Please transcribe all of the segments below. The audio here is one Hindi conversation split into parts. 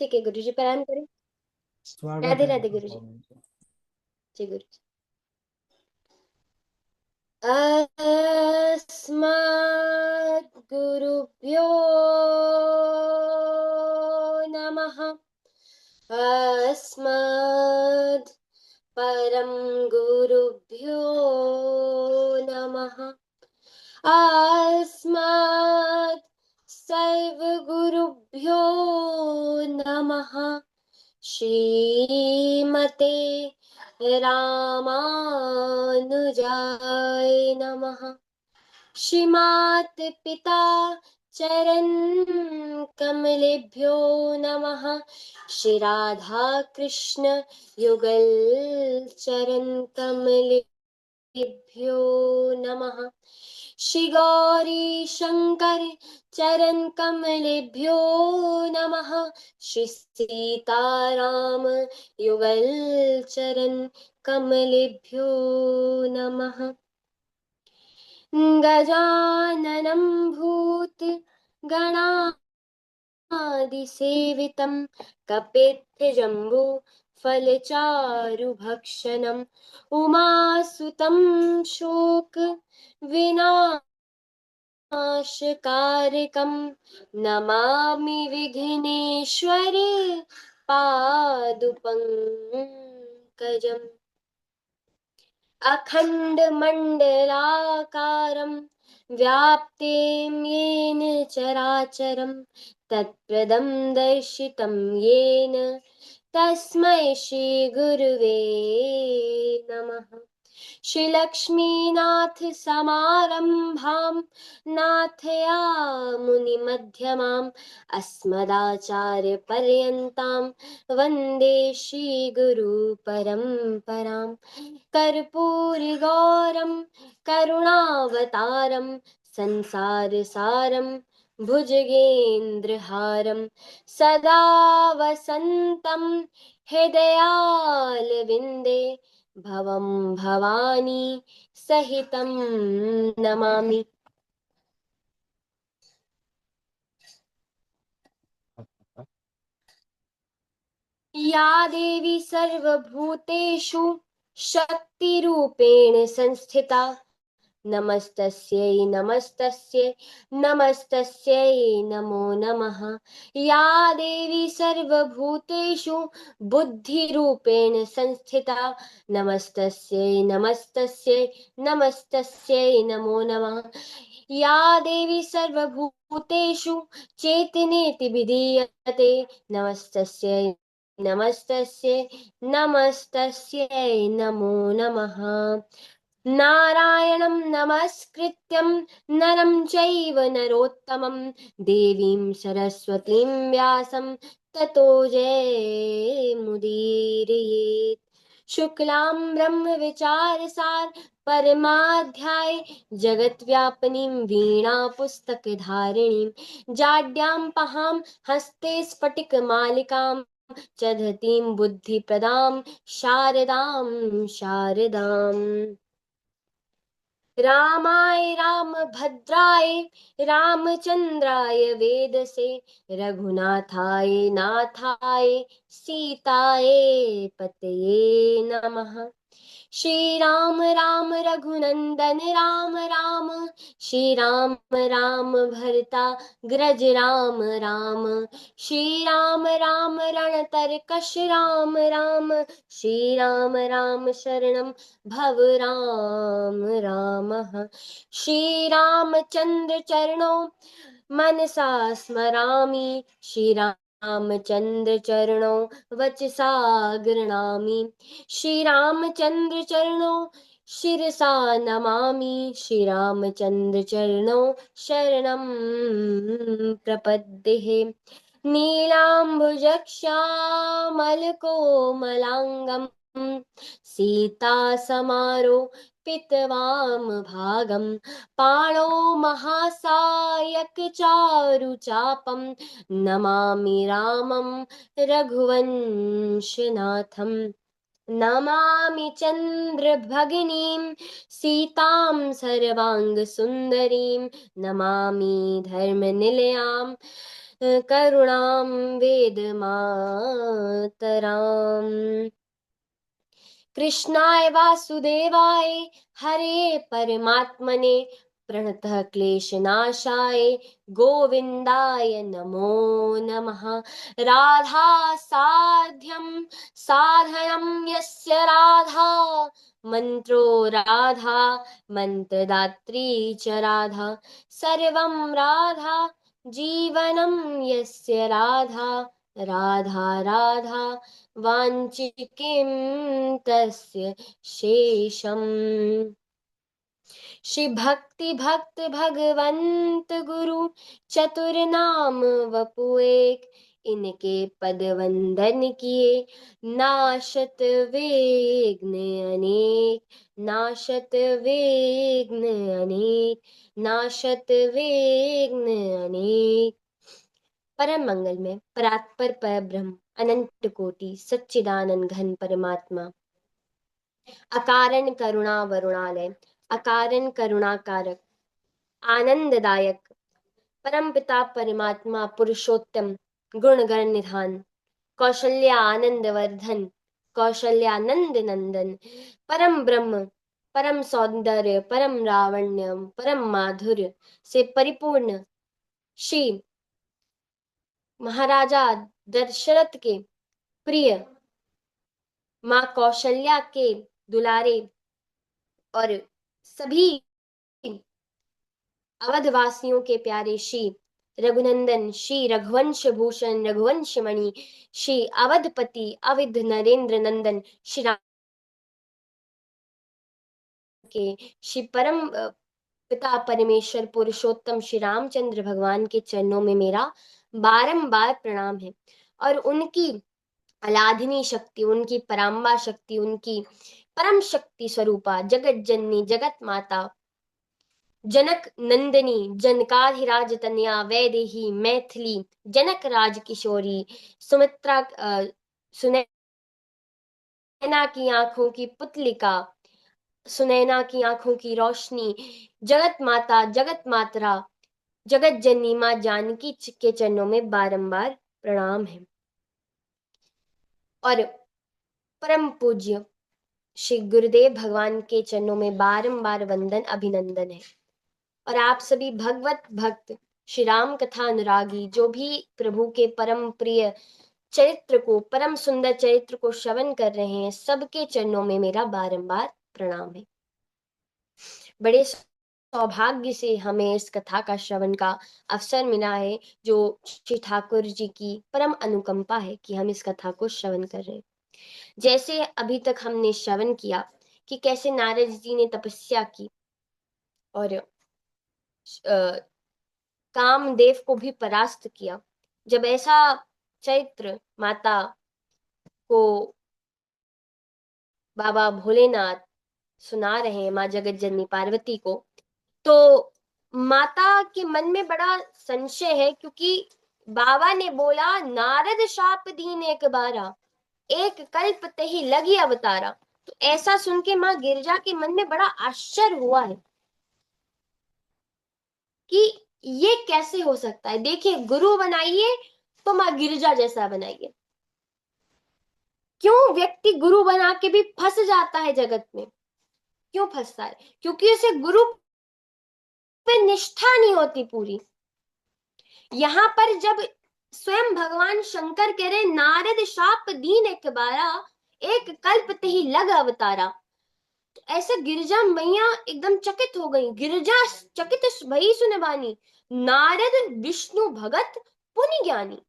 ठीक है गुरु जी, प्रणाम करें। स्वागत राधे है राधे आपका गुरु जी। कॉलेज में। जी गुरु जी। अस्मद् गुरुभ्यो नमः। अस्मद् परम गुरुभ्यो नमः। अस्मद् सर्वगुरुभ्यो नमः। श्रीमते रामानुजाय नमः। श्रीमात् पिता चरण कमलेभ्यो नमः। श्री राधा कृष्ण युगल चरण कमलेभ्यो नमः। श्री गौरी शंकर चरण कमलेभ्यो नमः। श्री सीताराम युगल चरण कमलेभ्यो नमः। गजाननं भूत गणादिसेवितं कपित्थजम्बो फलचारुभक्षणम् उमासुतं शोक विनाशकारकं नमामि विघ्नेश्वर पादुपङ्कजम्। अखण्डमण्डलाकारं व्याप्तें येन चराचरं तत्पदं दर्शितं येन तस्मै श्रीगुरुवे नमः। श्रीलक्ष्मीनाथ समारम्भां नाथयामुनिमध्यमाम् अस्मदाचार्यपर्यन्तां वन्दे श्रीगुरुपरम्पराम्। कर्पूरगौरं करुणावतारं संसारसारं भुजगेन्द्रहारं सदा वसन्तं हृदयारविन्दे भवं भवानी सहितं नमामि। या देवी सर्वभूतेषु शक्तिरूपेण संस्थिता नमस्तस्यै नमस्तस्यै नमस्तस्यै नमो नमः। या देवी सर्वभूतेषु बुद्धिरूपेण संस्थिता नमस्तस्यै नमस्तस्यै नमस्तस्यै नमो नमः। या देवी सर्वभूतेषु चेतनेति विधीयते नमस्तस्यै नमस्तस्यै नमस्तस्यै नमो नमः। नारायणं नमस्कृत्यं नरं चैव नरोत्तमं देवीं सरस्वतीं व्यासं ततो जयमुदीरयेत्। शुक्लां ब्रह्मविचारसार परमाध्याय जगद्व्यापिनीं वीणापुस्तकधारिणीं जाड्यां पहां हस्ते स्फटिकमालिकां च धतीं बुद्धिप्रदां शारदां शारदाम्। रामाय रामभद्राय रामचन्द्राय वेदसे रघुनाथाय नाथाय सीताय पतये नमः। श्री राम राम रघुनंदन राम राम श्री राम राम भरता ग्रज राम राम श्री राम राम रणतरकश राम राम श्री राम राम शरणं भव राम रामः। श्री रामचंद्र चरणो मनसा स्मरामि श्री रामचंद्र चरणो वचसा गृह्णामि श्री रामचंद्र चरणो शिरसा नमामि श्री रामचंद्र चरणो शरणं प्रपद्ये। नीलाम्बुजश्यामलकोमलाङ्गं सीतासमारोपितवामभागं पाणौ महासायकचारुचापं नमामि रामं रघुवंशनाथम्। नमामि चन्द्रभगिनीं सीतां सर्वाङ्गसुन्दरीं नमामि धर्मनिलयां करुणां वेदमातराम्। कृष्णाय वासुदेवाय हरे परमात्मने प्रणतः क्लेशनाशाय गोविन्दाय नमो नमः। राधा साध्यं साधनं यस्य राधा मन्त्रो राधा मन्त्रदात्री च राधा सर्वं राधा जीवनं यस्य राधा राधा राधा वाञ्छिकिं तस्य शेषम्। श्री भक्ति भक्त भगवंत गुरु चतुर नाम वपु एक, इनके पद वंदन किए नाशत विघ्न अनेक। नाशत विघ्न अनेक, नाशत विघ्न अनेक। परम मंगल में परात्पर पर ब्रह्म अनंत कोटि सच्चिदानंद घन परमात्मा अकारण करुणा वरुणालय अकारण करुणा कारक आनंददायक परम पिता परमात्मा पुरुषोत्तम गुण गण निधान कौशल्या आनंद वर्धन कौशल्यानंद नंदन परम ब्रह्म परम सौंदर्य परम लावण्य परम माधुर्य से परिपूर्ण श्री महाराजा दशरथ के प्रिय माँ कौशल्या के दुलारे और सभी अवधवासियों के प्यारे श्री रघुनंदन श्री रघुवंश भूषण रघुवंश मणि श्री अवधपति अविध नरेंद्र नंदन श्री राम के श्री परम पिता परमेश्वर पुरुषोत्तम श्री रामचंद्र भगवान के चरणों में मेरा बारंबार प्रणाम है। और उनकी अलाधिनी शक्ति उनकी पराम्बा शक्ति उनकी परम शक्ति स्वरूपा जगत जननी जगत माता जनक नंदिनी जनकाधिराज तनया वैदेही मैथिली जनक राज किशोरी सुमित्रा सुनैना की आंखों की पुतलिका सुनैना की आंखों की रोशनी जगत माता जगत मातरा जगत जननी माँ जानकी के चरणों में बारंबार प्रणाम है। और परम पूज्य श्री गुरुदेव भगवान के चरणों में बारंबार वंदन अभिनंदन है। और आप सभी भगवत भक्त श्री राम कथा अनुरागी जो भी प्रभु के परम प्रिय चरित्र को परम सुंदर चरित्र को श्रवण कर रहे हैं सबके चरणों में मेरा बारंबार प्रणाम है। बड़े सौभाग्य से हमें इस कथा का श्रवण का अवसर मिला है जो श्री ठाकुर जी की परम अनुकंपा है कि हम इस कथा को श्रवण कर रहे हैं। जैसे अभी तक हमने श्रवण किया कि कैसे नारद जी ने तपस्या की और कामदेव को भी परास्त किया। जब ऐसा चरित्र माता को बाबा भोलेनाथ सुना रहे हैं माँ जगत जननी पार्वती को, तो माता के मन में बड़ा संशय है क्योंकि बाबा ने बोला नारद शाप दीन एक बारा एक कल्प तही लगी अवतारा। तो ऐसा सुन के माँ गिरजा के मन में बड़ा आश्चर्य हुआ है कि ये कैसे हो सकता है। देखिए गुरु बनाइए तो माँ गिरजा जैसा बनाइए। क्यों व्यक्ति गुरु बना के भी फंस जाता है जगत में? क्यों फंसता है? क्योंकि उसे गुरु पे निष्ठा नहीं होती पूरी। यहां पर जब स्वयं भगवान शंकर कह रहे नारद शाप दीन एक बारा एक कल्प तही लग अवतारा, तो ऐसे गिरजा मैया एकदम चकित हो गई। गिरजा चकित भई सुन बानी नारद विष्णु भगत पुनि ज्ञानी।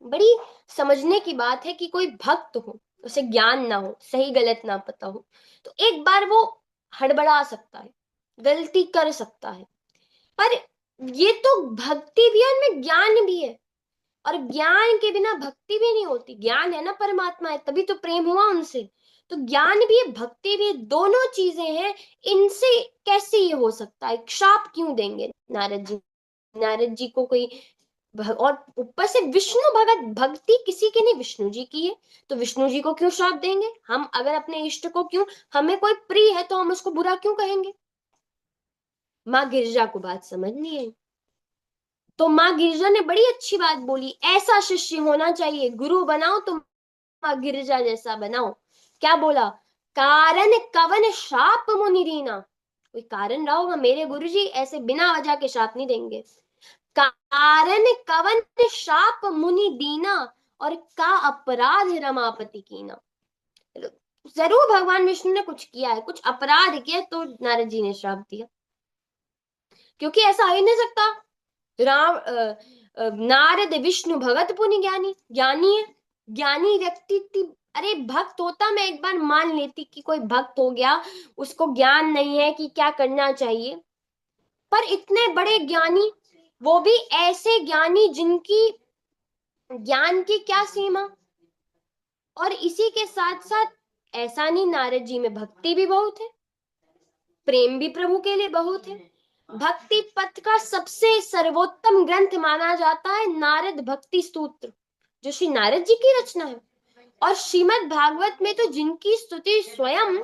बड़ी समझने की बात है कि कोई भक्त हो उसे ज्ञान ना हो सही गलत ना पता हो तो एक बार वो हड़बड़ा सकता है गलती कर सकता है, पर ये तो भक्ति भी है उनमें ज्ञान भी है और ज्ञान के बिना भक्ति भी नहीं होती। ज्ञान है ना परमात्मा है तभी तो प्रेम हुआ उनसे, तो ज्ञान भी है भक्ति भी है दोनों चीजें हैं। इनसे कैसे ये हो सकता है? शाप क्यों देंगे नारद जी? नारद जी को कोई और ऊपर से विष्णु भगत भक्ति किसी की नहीं विष्णु जी की है तो विष्णु जी को क्यों श्राप देंगे? हम अगर अपने इष्ट को क्यों हमें कोई प्रिय है तो हम उसको बुरा क्यों कहेंगे? माँ गिरजा को बात समझ नहीं आई। तो माँ गिरिजा ने बड़ी अच्छी बात बोली, ऐसा शिष्य होना चाहिए, गुरु बनाओ तो माँ गिरिजा जैसा बनाओ। क्या बोला? कारण कवन शाप मुनि दीना। कोई कारण रहा होगा, मेरे गुरुजी ऐसे बिना वजह के शाप नहीं देंगे। कारण कवन शाप मुनि दीना, और का अपराध रमापति कीना। जरूर भगवान विष्णु ने कुछ किया है, कुछ अपराध किया, तो नारद जी ने श्राप दिया। क्योंकि ऐसा हो ही नहीं सकता। नारद विष्णु भगत पुनि ज्ञानी, ज्ञानी है, ज्ञानी व्यक्ति थी। अरे भक्त होता, मैं एक बार मान लेती कि कोई भक्त हो गया, उसको ज्ञान नहीं है कि क्या करना चाहिए, पर इतने बड़े ज्ञानी, वो भी ऐसे ज्ञानी जिनकी ज्ञान की क्या सीमा। और इसी के साथ साथ ऐसा नहीं, नारद जी में भक्ति भी बहुत है, प्रेम भी प्रभु के लिए बहुत है। भक्ति पथ का सबसे सर्वोत्तम ग्रंथ माना जाता है नारद भक्ति स्तोत्र, जो श्री नारद जी की रचना है। और श्रीमद् भागवत में तो जिनकी स्तुति स्वयं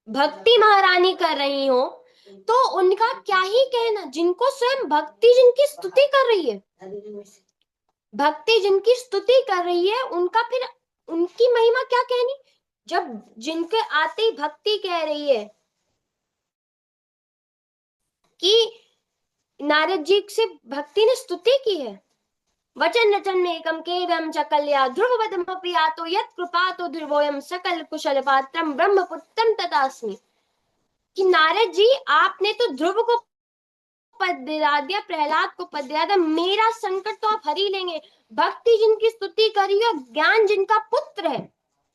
भक्ति महारानी कर रही हो, तो उनका क्या ही कहना। जिनको स्वयं भक्ति जिनकी स्तुति कर रही है, भक्ति जिनकी स्तुति कर रही है, उनका फिर उनकी महिमा क्या कहनी। जब जिनके आते ही भक्ति कह रही है कि नारद जी से भक्ति ने स्तुति की है, वचन रचन में एकम केवम च कल्या ध्रुवपदमपि तो यत् कृपातो ध्रुवोयम सकल कुशल पात्रम ब्रह्मपुत्रम तथास्मि। कि नारद जी आपने तो ध्रुव को पद दिला दिया, प्रहलाद को पद दिला दिया, मेरा संकट तो आप हर ही लेंगे। भक्ति जिनकी स्तुति करी और ज्ञान जिनका पुत्र है,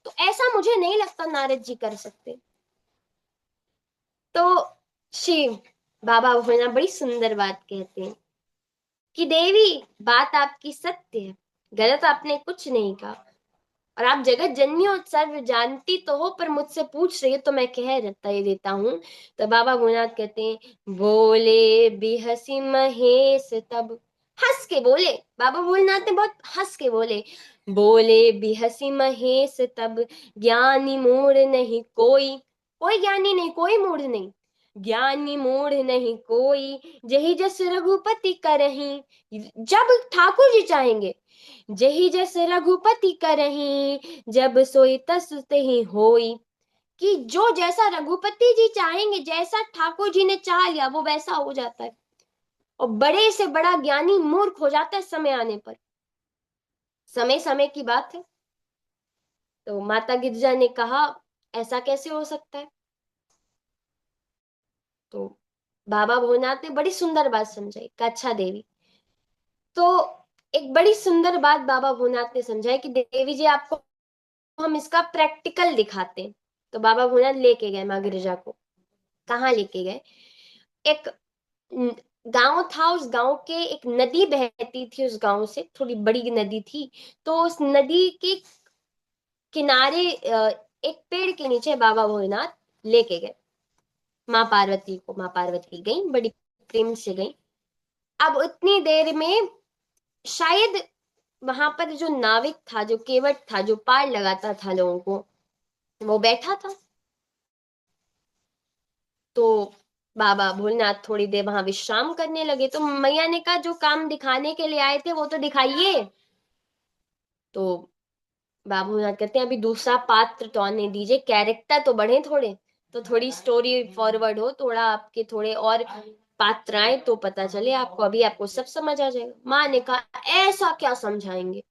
तो ऐसा मुझे नहीं लगता नारद जी कर सकते। तो श्री बाबा भोलेनाथ बड़ी सुंदर बात कहते हैं कि देवी बात आपकी सत्य है, गलत आपने कुछ नहीं कहा, और आप जगत जननी हो, सर्व जानती तो हो, पर मुझसे पूछ रही हो तो मैं कह देता हूँ। तो बाबा भोलेनाथ कहते हैं, बोले बिहसी महेश तब। हंस के बोले, बाबा भोलेनाथ ने बहुत हंस के बोले, बोले बिहसी महेश तब, ज्ञानी मूढ़ नहीं कोई। कोई ज्ञानी नहीं, कोई मूढ़ नहीं, ज्ञानी मूढ़ नहीं कोई, जही जस रघुपति करही। जब ठाकुर जी चाहेंगे, जही जस रघुपति करही, जब सोई तस ही होई। कि जो जैसा रघुपति जी चाहेंगे, जैसा ठाकुर जी ने चाह लिया, वो वैसा हो जाता है। और बड़े से बड़ा ज्ञानी मूर्ख हो जाता है समय आने पर। समय समय की बात है। तो माता गिरजा ने कहा, ऐसा कैसे हो सकता है? तो बाबा भोलेनाथ ने बड़ी सुंदर बात समझाई। अच्छा देवी, तो एक बड़ी सुंदर बात बाबा भोलेनाथ ने समझाई कि देवी जी, आपको हम इसका प्रैक्टिकल दिखाते हैं। तो बाबा भोलेनाथ लेके गए माँ गिरिजा को। कहाँ लेके गए? एक गांव था, उस गांव के एक नदी बहती थी, उस गांव से थोड़ी बड़ी नदी थी। तो उस नदी के किनारे एक पेड़ के नीचे बाबा भोलेनाथ लेके गए माँ पार्वती को। माँ पार्वती गई, बड़ी प्रेम से गई। अब उतनी देर में शायद वहां पर जो नाविक था, जो केवट था, जो पार लगाता था लोगों को, वो बैठा था। तो बाबा भोलेनाथ थोड़ी देर वहां विश्राम करने लगे। तो मैया ने कहा, जो काम दिखाने के लिए आए थे वो तो दिखाइए। तो बाबा भोलेनाथ कहते हैं, अभी दूसरा पात्र तो आने दीजिए, कैरेक्टर तो बढ़े थोड़े, तो थोड़ी स्टोरी फॉरवर्ड हो, थोड़ा आपके थोड़े और पात्र आए तो पता चले आपको, अभी आपको सब समझ आ जाएगा। माँ ने कहा, ऐसा क्या समझाएंगे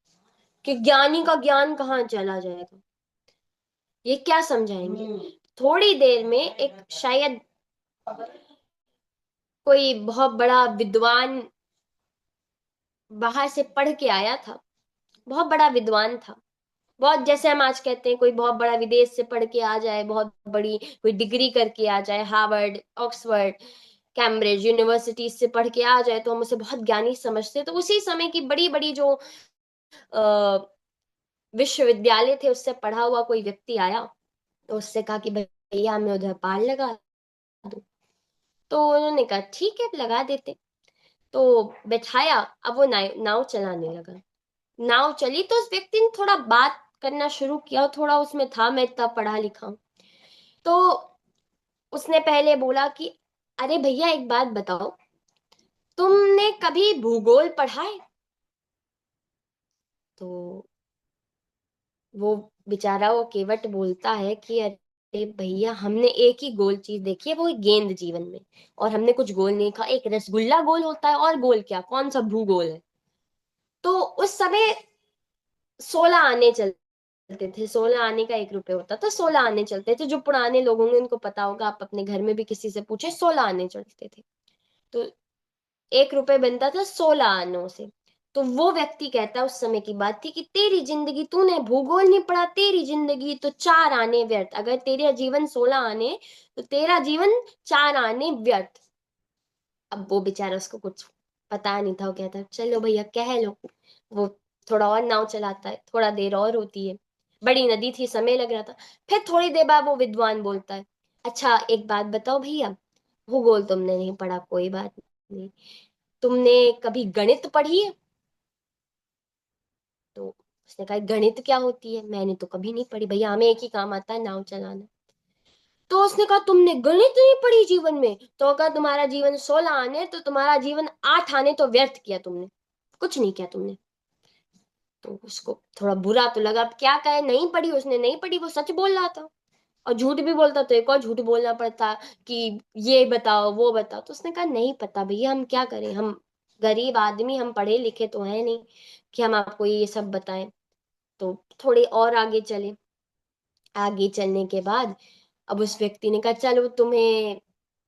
कि ज्ञानी का ज्ञान कहाँ चला जाएगा, ये क्या समझाएंगे। थोड़ी देर में एक शायद कोई बहुत बड़ा विद्वान बाहर से पढ़ के आया था, बहुत बड़ा विद्वान था। बहुत, जैसे हम आज कहते हैं कोई बहुत बड़ा विदेश से पढ़ के आ जाए, बहुत बड़ी कोई डिग्री करके आ जाए, हार्वर्ड, ऑक्सफोर्ड, कैम्ब्रिज यूनिवर्सिटी से पढ़ के आ जाए, तो हम उसे बहुत ज्ञानी समझते हैं। तो उसी समय की बड़ी बड़ी जो विश्वविद्यालय थे, उससे पढ़ा हुआ कोई व्यक्ति आया, तो उससे कहा कि भैया हमें उधर पार लगा दो। तो उन्होंने कहा ठीक है, लगा देते। तो बैठाया। अब वो नाव चलाने लगा। नाव चली तो उस व्यक्ति ने थोड़ा बात करना शुरू किया, थोड़ा उसमें था, मैं इतना पढ़ा लिखा हूं। तो उसने पहले बोला कि अरे भैया एक बात बताओ, तुमने कभी भूगोल पढ़ा है? तो वो बेचारा वो केवट बोलता है कि अरे भैया, हमने एक ही गोल चीज देखी है, वो है गेंद जीवन में, और हमने कुछ गोल नहीं खा। एक रसगुल्ला गोल होता है, और गोल क्या, कौन सा भूगोल है? तो उस समय 16 आने चलते थे। 16 आने का 1 रुपए होता था, 16 आने चलते थे। जो पुराने लोग होंगे उनको पता होगा, आप अपने घर में भी किसी से पूछे, 16 आने चलते थे। तो 1 रुपए बनता था 16 आनों से। तो वो व्यक्ति कहता है, उस समय की बात थी, कि तेरी जिंदगी, तूने भूगोल नहीं पढ़ा, तेरी जिंदगी तो 4 आने व्यर्थ। अगर तेरा जीवन 16 आने, तो तेरा जीवन 4 आने व्यर्थ। अब वो बेचारा, उसको कुछ पता नहीं था, वो कहता है चलो भैया कह लो। वो थोड़ा और नाव चलाता है, थोड़ा देर और होती है, बड़ी नदी थी, समय लग रहा था। फिर थोड़ी देर बाद वो विद्वान बोलता है, अच्छा एक बात बताओ भैया, भूगोल तुमने नहीं पढ़ा, कोई बात नहीं, तुमने कभी गणित पढ़ी है? तो उसने कहा गणित क्या होती है, मैंने तो कभी नहीं पढ़ी भैया, हमें एक ही काम आता है, नाव चलाना। तो उसने कहा तुमने गणित नहीं पढ़ी जीवन में? तो अगर तुम्हारा जीवन 16 आने, तो तुम्हारा जीवन 8 आने तो व्यर्थ किया तुमने, कुछ नहीं किया तुमने। तो उसको थोड़ा बुरा तो लगा, अब क्या कहे, नहीं पढ़ी, उसने नहीं पढ़ी, वो सच बोल रहा था। और झूठ भी बोलता तो एक और झूठ बोलना पड़ता, कि ये बताओ वो बताओ। तो उसने कहा नहीं पता भैया, हम क्या करें, हम गरीब आदमी, हम पढ़े लिखे तो है नहीं कि हम आपको ये सब बताएं। तो थोड़े और आगे चले। आगे चलने के बाद अब उस व्यक्ति ने कहा चलो, तुम्हें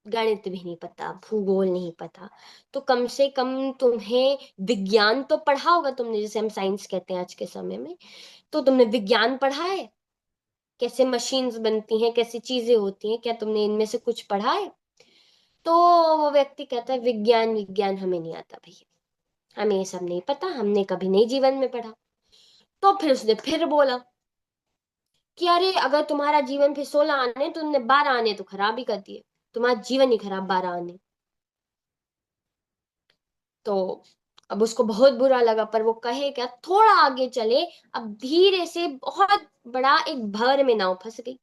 गणित भी नहीं पता, भूगोल नहीं पता, तो कम से कम तुम्हें विज्ञान तो पढ़ा होगा तुमने, जैसे हम साइंस कहते हैं आज के समय में। तो तुमने विज्ञान पढ़ा है? कैसे मशीन्स बनती हैं, कैसी चीजें होती हैं, क्या तुमने इनमें से कुछ पढ़ा है? तो वो व्यक्ति कहता है विज्ञान, विज्ञान हमें नहीं आता भैया, हमें ये सब नहीं पता, हमने कभी नहीं जीवन में पढ़ा। तो फिर उसने फिर बोला कि अरे अगर तुम्हारा जीवन फिर 16 आने, तो तुमने 12 आने तो खराब ही कर दिए, तुम्हारा जीवन ही खराब, 12 आने। तो अब उसको बहुत बुरा लगा, पर वो कहे क्या, थोड़ा आगे चले। अब धीरे से बहुत बड़ा एक भंवर में नाव फंस गई,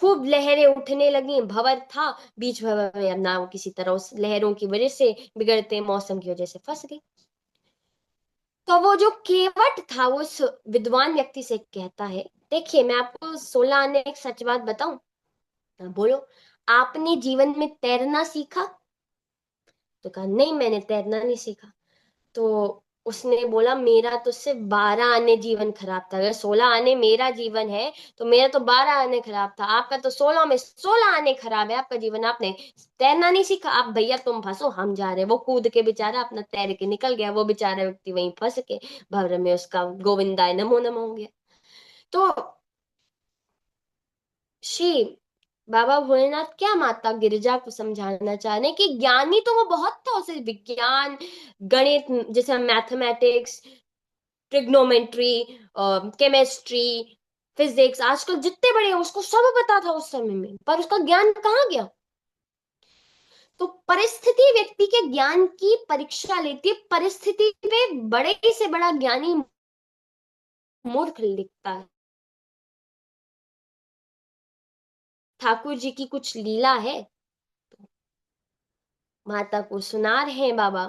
खूब लहरें उठने लगी, भंवर था बीच भंवर में। अब नाव किसी तरह उस लहरों की वजह से, बिगड़ते मौसम की वजह से फंस गई। तो वो जो केवट था, वो उस विद्वान व्यक्ति से कहता है, देखिए मैं आपको 16 आने एक सच बात बताऊं? बोलो, आपने जीवन में तैरना सीखा? तो कहा नहीं, मैंने तैरना नहीं सीखा। तो उसने बोला मेरा तो सिर्फ 12 आने जीवन खराब था, अगर 16 आने मेरा जीवन है, तो मेरा तो 12 आने खराब था, आपका तो 16 में 16 आने खराब है आपका जीवन, आपने तैरना नहीं सीखा। आप भैया तुम फंसो, हम जा रहे। वो कूद के बेचारा अपना तैर के निकल गया, वो बेचारा व्यक्ति वहीं फंस के भंवर में उसका गोविंदाय नमो नमो हो गया। तो श्री बाबा भोलेनाथ क्या माता गिरिजा को समझाना चाह रहे हैं कि ज्ञानी तो वो बहुत था, उसे विज्ञान, गणित, जैसे मैथमेटिक्स, ट्रिग्नोमेट्री, केमिस्ट्री, फिजिक्स, आजकल जितने बड़े हैं उसको सब पता था उस समय में, पर उसका ज्ञान कहाँ गया? तो परिस्थिति व्यक्ति के ज्ञान की परीक्षा लेती है, परिस्थिति पे बड़े से बड़ा ज्ञानी मूर्ख दिखता है। ठाकुर जी की कुछ लीला है, माता को सुना रहे हैं बाबा,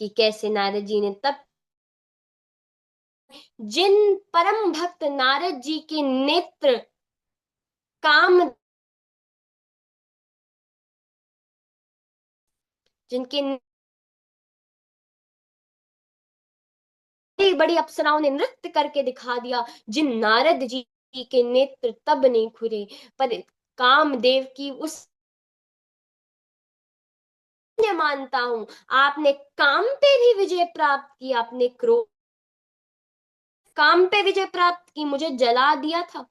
कि कैसे नारद जी ने तब, जिन परम भक्त नारद जी के नेत्र काम, जिनके बड़ी बड़ी अप्सराओं ने नृत्य करके दिखा दिया, जिन नारद जी के नेत्र तब नहीं खुले, पर कामदेव की उस मानता हूं, आपने काम पे भी विजय प्राप्त की, आपने क्रोध, काम पे विजय प्राप्त की, मुझे जला दिया था,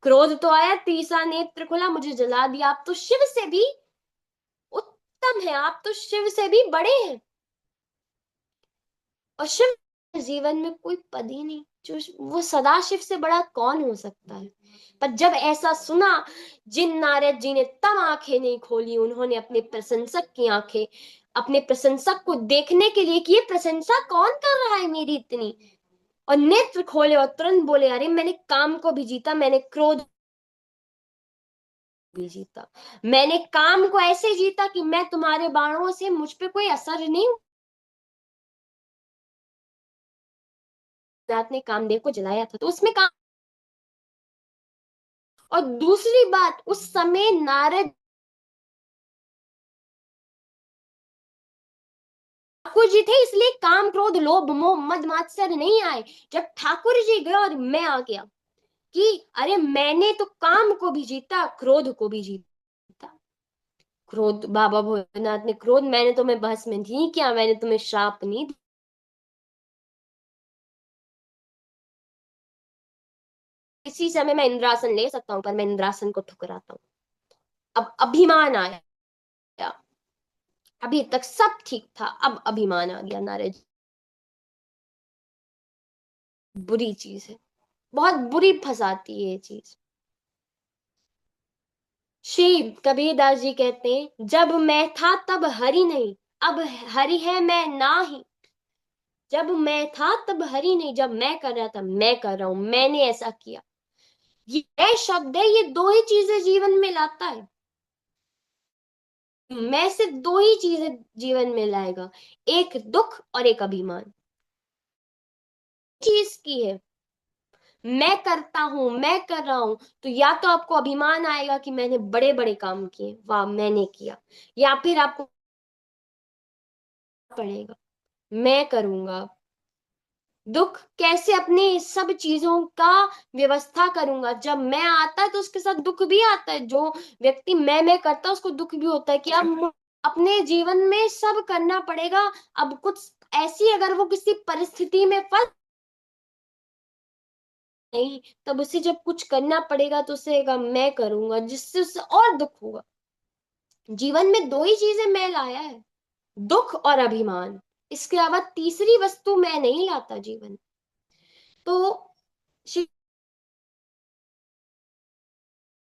क्रोध तो आया, तीसरा नेत्र खुला, मुझे जला दिया। आप तो शिव से भी उत्तम है, आप तो शिव से भी बड़े हैं, और शिव जीवन में कोई पद ही नहीं, जो वो सदा शिव से बड़ा कौन हो सकता है? पर जब ऐसा सुना, जिन नारद जी ने तब आंखें नहीं खोली, उन्होंने अपने प्रशंसक की आंखें अपने प्रशंसक को देखने के लिए कि ये प्रशंसा कौन कर रहा है मेरी इतनी, और नेत्र खोले और तुरंत बोले, अरे मैंने काम को भी जीता, मैंने क्रोध भी जीता। मैंने काम को ऐसे जीता कि मैं तुम्हारे बाणों से मुझ पे कोई असर नहीं। रात ने कामदेव को जलाया था तो उसमें काम। और दूसरी बात, उस समय नारद ठाकुर जी थे, इसलिए काम क्रोध लोभ मोह मद मात्सर्य नहीं आए। जब ठाकुर जी गए और मैं आ गया कि अरे मैंने तो काम को भी जीता, क्रोध को भी जीता। क्रोध, बाबा भोलेनाथ ने क्रोध, मैंने तुम्हें भस्म नहीं किया, मैंने तुम्हें श्राप नहीं दिया। इसी समय मैं इंद्रासन ले सकता हूं, पर मैं इंद्रासन को ठुकराता हूँ। अब अभिमान आया। अभी तक सब ठीक था, अब अभिमान आ गया नारद जी। बुरी चीज है, बहुत बुरी फंसाती है ये चीज। श्री कबीरदास जी कहते हैं, जब मैं था तब हरि नहीं, अब हरि है मैं ना ही। जब मैं था तब हरि नहीं, जब मैं कर रहा था मैं कर रहा हूं, मैंने ऐसा किया। ये शब्द है, ये दो ही चीजें जीवन में लाता है। मैं सिर्फ दो ही चीजें जीवन में लाएगा, एक दुख और एक अभिमान। चीज की है, मैं करता हूं, मैं कर रहा हूं, तो या तो आपको अभिमान आएगा कि मैंने बड़े बड़े काम किए, वाह मैंने किया, या फिर आपको पड़ेगा मैं करूंगा। दुख, कैसे अपने सब चीजों का व्यवस्था करूंगा। जब मैं आता है तो उसके साथ दुख भी आता है। जो व्यक्ति मैं करता है उसको दुख भी होता है कि अब अपने जीवन में सब करना पड़ेगा। अब कुछ ऐसी, अगर वो किसी परिस्थिति में फंस नहीं, तब उसे जब कुछ करना पड़ेगा तो उसे कहेगा मैं करूंगा, जिससे उसे और दुख होगा। जीवन में दो ही चीजें मैं लाया है, दुख और अभिमान। इसके अलावा तीसरी वस्तु मैं नहीं लाता जीवन। तो शि-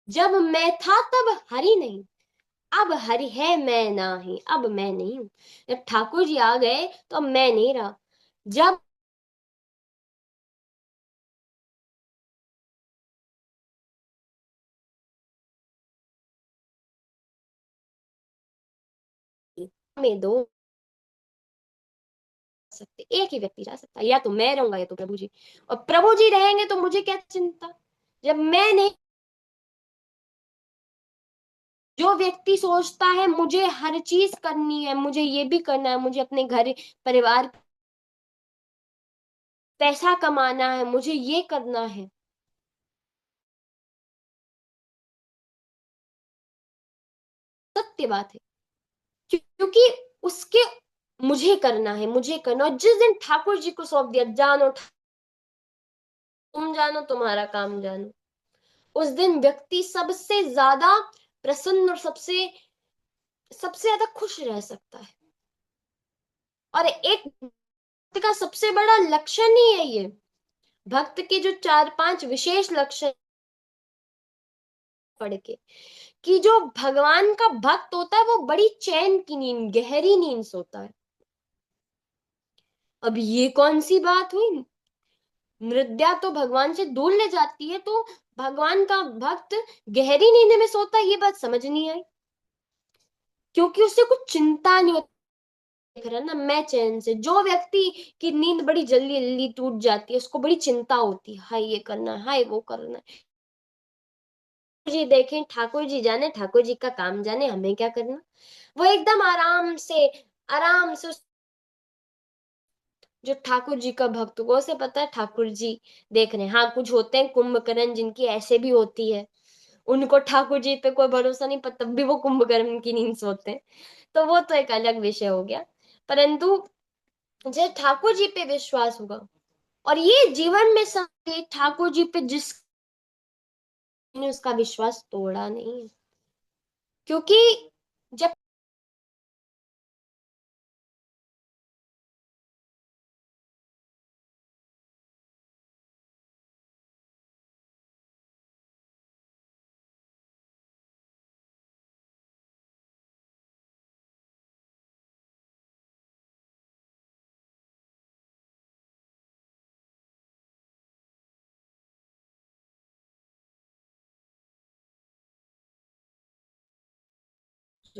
जब मैं था तब हरि नहीं, अब हरि है मैं नहीं, अब मैं नहीं हूं। जब ठाकुर जी आ गए तो अब मैं नहीं रहा। जब में दो सकते, एक ही व्यक्ति जा सकता है, या तो मैं रहूंगा या तो प्रभु जी। और प्रभु जी रहेंगे तो मुझे क्या चिंता, जब मैं नहीं। जो व्यक्ति सोचता है मुझे हर चीज करनी है, मुझे ये भी करना है, मुझे अपने घर परिवार पैसा कमाना है, मुझे ये करना है, सत्य बात है। क्योंकि उसके मुझे करना है, मुझे करना। और जिस दिन ठाकुर जी को सौंप दिया, जानो तुम जानो, तुम्हारा काम जानो, उस दिन व्यक्ति सबसे ज्यादा प्रसन्न और सबसे सबसे ज्यादा खुश रह सकता है। और एक भक्त का सबसे बड़ा लक्षण ही है ये। भक्त के जो चार पांच विशेष लक्षण पढ़ के, कि जो भगवान का भक्त होता है वो बड़ी चैन की नींद, गहरी नींद सोता है। अब ये कौन सी बात हुई, मृत्या तो भगवान से दूर ले जाती है, तो भगवान का भक्त गहरी नींद में सोता है, ये बात समझ नहीं आई। क्योंकि उससे कुछ चिंता नहीं होती। देख रहा ना, मैं चैन से, जो व्यक्ति की नींद बड़ी जल्दी जल्दी टूट जाती है उसको बड़ी चिंता होती है, हाय ये करना है, हाय वो करना है। जी देखें, ठाकुर जी जाने, ठाकुर जी का काम जाने, हमें क्या करना। वो एकदम आराम से, आराम से जो ठाकुर जी का भक्त होगा उसे पता है ठाकुर जी देख रहे हैं। हाँ, कुछ होते हैं कुंभकर्ण जिनकी ऐसे भी होती है, उनको ठाकुर जी पे कोई भरोसा नहीं, पर तब भी वो कुंभकर्ण की नींद सोते हैं, तो वो तो एक अलग विषय हो गया। परंतु जो ठाकुर जी पे विश्वास होगा, और ये जीवन में सब ठाकुर जी पे जिसने उसका विश्वास तोड़ा नहीं है। क्योंकि जब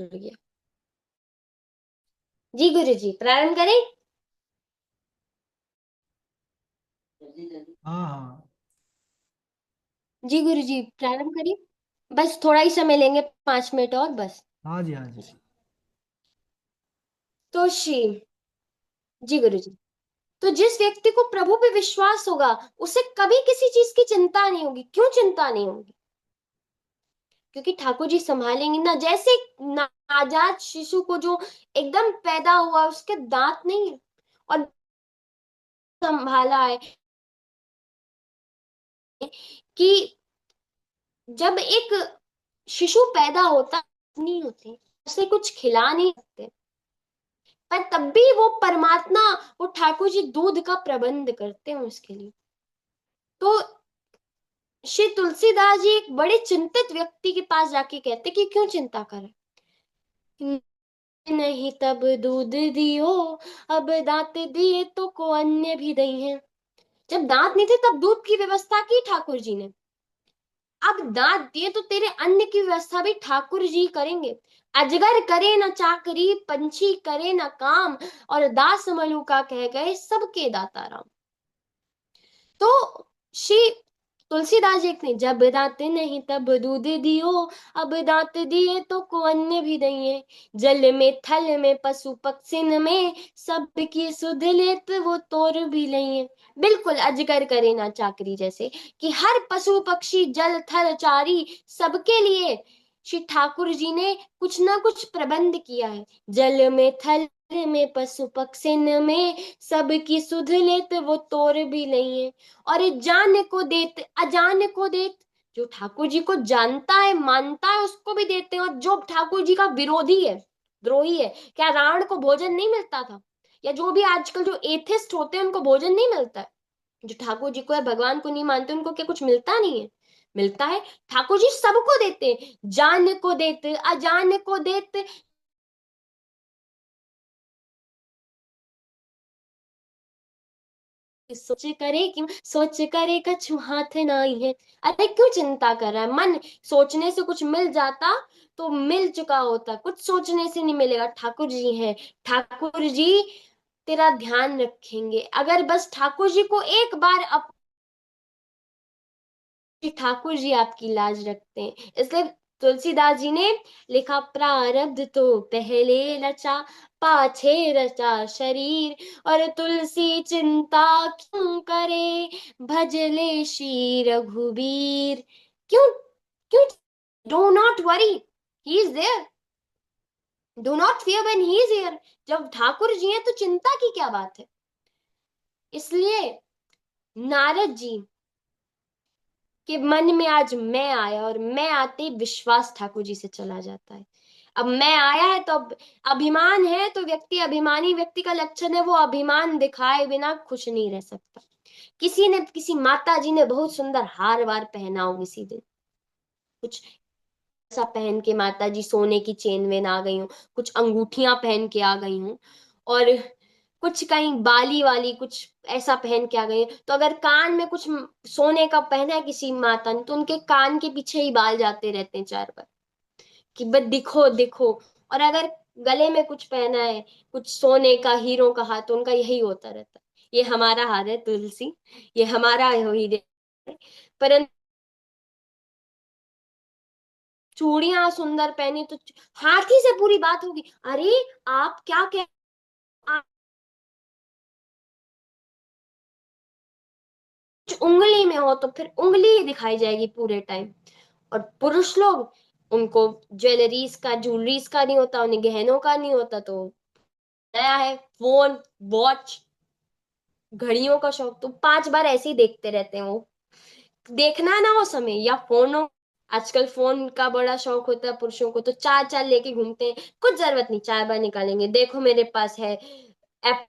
जुड़ गया। जी गुरु जी, प्रारंभ करें। हाँ हाँ। जी गुरु जी, प्रारंभ करिए। बस थोड़ा ही समय लेंगे, 5 मिनट और बस। हाँ जी, हाँ जी। तो श्री जी गुरु जी, तो जिस व्यक्ति को प्रभु पे विश्वास होगा उसे कभी किसी चीज की चिंता नहीं होगी। क्यों चिंता नहीं होगी? क्योंकि ठाकुर जी संभालेंगे ना। जैसे नवजात शिशु को जो एकदम पैदा हुआ, उसके दांत नहीं है और संभाला है कि जब एक शिशु पैदा होता नहीं होते, उसे कुछ खिला नहीं सकते, पर तब भी वो परमात्मा, वो ठाकुर जी दूध का प्रबंध करते हैं उसके लिए। तो श्री तुलसीदास जी एक बड़े चिंतित व्यक्ति के पास जाके कहते कि क्यों चिंता करे, नहीं तब दूध दियो, अब दांत दिए तो को अन्य भी दई है। जब दांत नहीं थे तब दूध की व्यवस्था की ठाकुर जी ने, अब दांत दिए तो तेरे अन्न की व्यवस्था भी ठाकुर जी करेंगे। अजगर करे न चाकरी, पंछी करे न काम, और दास मलुका कह गए सबके दाता राम। तो श्री तुलसीदास जी ने जब दांत नहीं तब दूध दियो, अब दांत दिए तो को अन्य भी दिए। जल में थल में पशु पक्षिन में, सबकी सुध लेत वो तोर भी लिए। बिल्कुल अजगर करे ना चाकरी जैसे, कि हर पशु पक्षी जल थल चारी सबके लिए श्री ठाकुर जी ने कुछ ना कुछ प्रबंध किया है। जल में थल में पशु पक्षिन में, सबकी सुध लेत वो तोर भी लिए। और जान को देते अजान को देते, जो ठाकुर जी को जानता है मानता है उसको भी देते हैं। और जो ठाकुर जी का विरोधी है, द्रोही है, क्या रावण को भोजन नहीं मिलता था? या जो भी आजकल जो एथिस्ट होते हैं उनको भोजन नहीं मिलता है? जो ठाकुर जी को या भगवान को नहीं मानते उनको क्या कुछ मिलता नहीं है? मिलता है। ठाकुर जी सबको देते हैं, जान को देते अजान को देते। सोच करे कछु हाथ नाई है। अरे क्यों चिंता कर रहा है मन? सोचने से कुछ मिल जाता तो मिल चुका होता, कुछ सोचने से नहीं मिलेगा। ठाकुर जी है, ठाकुर जी तेरा ध्यान रखेंगे। अगर बस ठाकुर जी को एक बार कि ठाकुर जी आपकी लाज रखते हैं। इसलिए तुलसीदास जी ने लिखा, प्रारब्ध तो पहले रचा, पाछे रचा शरीर, और तुलसी चिंता क्यों करे, भजले श्री रघुबीर। क्यों क्यों? Do not worry, he is there. Do not fear when he is here. जब ठाकुर जी हैं तो चिंता की क्या बात है? इसलिए नारद जी कि मन में आज मैं आया, और मैं आते ही विश्वास ठाकुर जी से चला जाता है। अब मैं आया है तो अब अभिमान है, तो व्यक्ति, अभिमानी व्यक्ति का लक्षण है वो अभिमान दिखाए बिना खुश नहीं रह सकता। किसी ने, किसी माता जी ने बहुत सुंदर हार वार पहना हो किसी दिन, कुछ ऐसा पहन के माता जी सोने की चेन वेन आ गई हूँ, कुछ अंगूठियां पहन के आ गई हूँ, और कुछ कहीं बाली वाली कुछ ऐसा पहन के आ गई हैं। तो अगर कान में कुछ सोने का पहना है किसी माता ने, तो उनके कान के पीछे ही बाल जाते रहते हैं 4 बार, कि बस दिखो दिखो। और अगर गले में कुछ पहना है, कुछ सोने का हीरो का हाथ, तो उनका यही होता रहता है, ये हमारा हार है तुलसी, ये हमारा हीरे। परंतु चूड़ियां सुंदर पहनी तो हाथी से पूरी बात होगी। अरे आप क्या कह, आप उंगली में हो तो फिर उंगली ही दिखाई जाएगी पूरे टाइम। और पुरुष लोग, उनको ज्वेलरीज का, ज्वेलरीज का नहीं होता, उन्हें गहनों का नहीं होता, तो नया है फोन, वॉच, घड़ियों का शौक, तो 5 बार ऐसे ही देखते रहते हैं वो। देखना ना हो समय या फोन, आजकल फोन का बड़ा शौक होता है पुरुषों को, तो 4 4 लेके घूमते हैं। कुछ जरूरत नहीं, 4 बार निकालेंगे, देखो मेरे पास है ऐप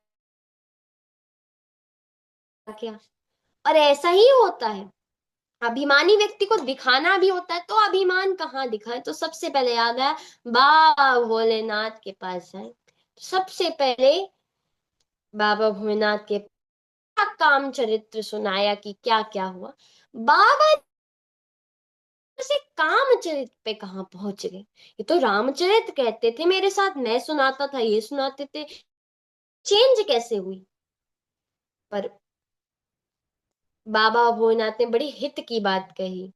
क्या। और ऐसा ही होता है, अभिमानी व्यक्ति को दिखाना भी होता है, तो अभिमान कहाँ दिखाए? तो सबसे पहले याद आया, बाबा भोलेनाथ के पास जाए। सबसे पहले बाबा भोलेनाथ के काम चरित्र सुनाया कि क्या क्या हुआ। बाबा से कामचरित पे कहाँ पहुंच गए? ये तो रामचरित कहते थे मेरे साथ, मैं सुनाता था, ये सुनाते थे, चेंज कैसे हुई? पर बाबा भोलेनाथ ने बड़ी हित की बात कही।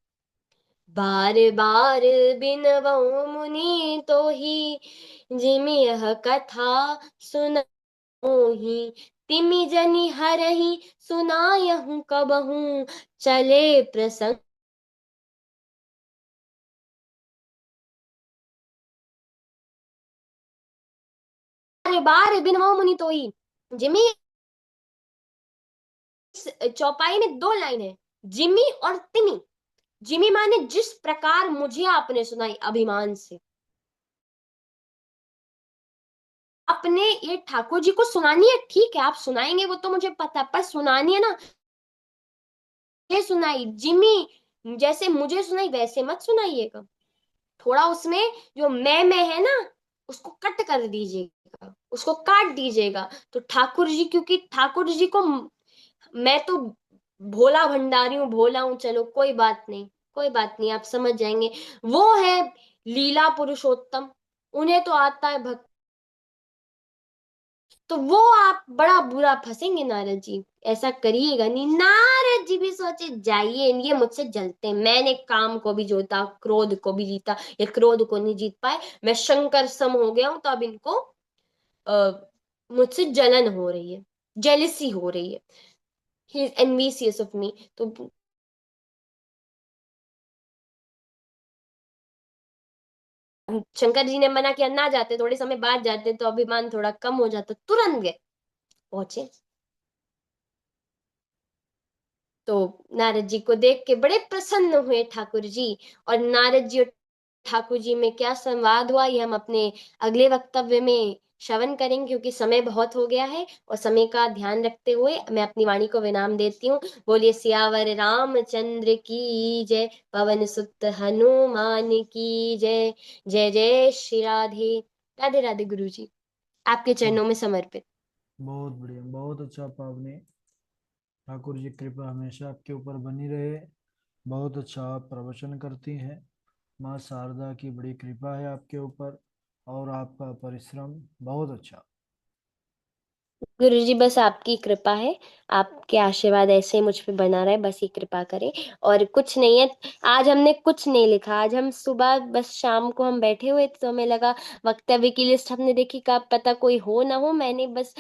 बार बार बिनवऊँ मुनि तो ही, जिमि यह कथा सुनहि, तिमि जनि हरहि सुनायहु कबहू, चले प्रसंग। बार बार बिनवऊँ मुनि तो ही, जिमि, चौपाई में दो लाइन है, जिमी और तिमी। जिमी माने जिस प्रकार मुझे आपने सुनाई अभिमान से, अपने ये ठाकुर जी को सुनानी है, ठीक है आप सुनाएंगे वो तो मुझे पता है, पर सुनानी है ना, ये सुनाई जिमी जैसे मुझे सुनाई वैसे मत सुनाइएगा। थोड़ा उसमें जो मैं है ना, उसको कट कर दीजिएगा, उसको काट दीजिएगा। तो ठाकुर जी, क्योंकि ठाकुर जी को मैं तो भोला भंडारी हूँ, भोला हूं, चलो कोई बात नहीं, कोई बात नहीं, आप समझ जाएंगे। वो है लीला पुरुषोत्तम, उन्हें तो आता है भक्त, तो वो आप बड़ा बुरा फंसेंगे नारद जी, ऐसा करिएगा नहीं। नारद जी भी सोचे जाइए, ये मुझसे जलते हैं, मैंने काम को भी जोता, क्रोध को भी जीता, ये क्रोध को नहीं जीत पाए, मैं शंकर सम हो गया हूं, तो अब इनको मुझसे जलन हो रही है, जेलिसी हो रही है, ही इज एनविशियस ऑफ मी। तो शंकर जी ने मना किया, ना जाते, थोड़े समय बाद जाते तो अभिमान थोड़ा कम हो जाता, तुरंत गए, पहुंचे। तो नारद जी को देख के बड़े प्रसन्न हुए ठाकुर जी। और नारद जी और ठाकुर जी में क्या संवाद हुआ, ये हम अपने अगले वक्तव्य में श्रवण करेंगे, क्योंकि समय बहुत हो गया है, और समय का ध्यान रखते हुए मैं अपनी वाणी को विराम देती हूँ। बोलिए सियावर रामचंद्र की जय, पवन सुत हनुमान की जय। जय जय श्री राधे। राधे राधे गुरु जी, आपके वाह, चरणों में समर्पित। बहुत बढ़िया, बहुत अच्छा पावनी। ठाकुर जी कृपा हमेशा आपके ऊपर बनी रहे। बहुत अच्छा आप प्रवचन करती हैं। माँ शारदा की बड़ी कृपा है आपके ऊपर, और आपका परिश्रम बहुत अच्छा। गुरु जी बस आपकी कृपा है, आपके आशीर्वाद ऐसे ही मुझ पे बना रहे, बस ये कृपा करें, और कुछ नहीं है। आज हमने कुछ नहीं लिखा, आज हम सुबह बस शाम को हम बैठे हुए थे, तो हमें लगा वक्तव्य की लिस्ट हमने देखी, कब पता कोई हो ना हो, मैंने बस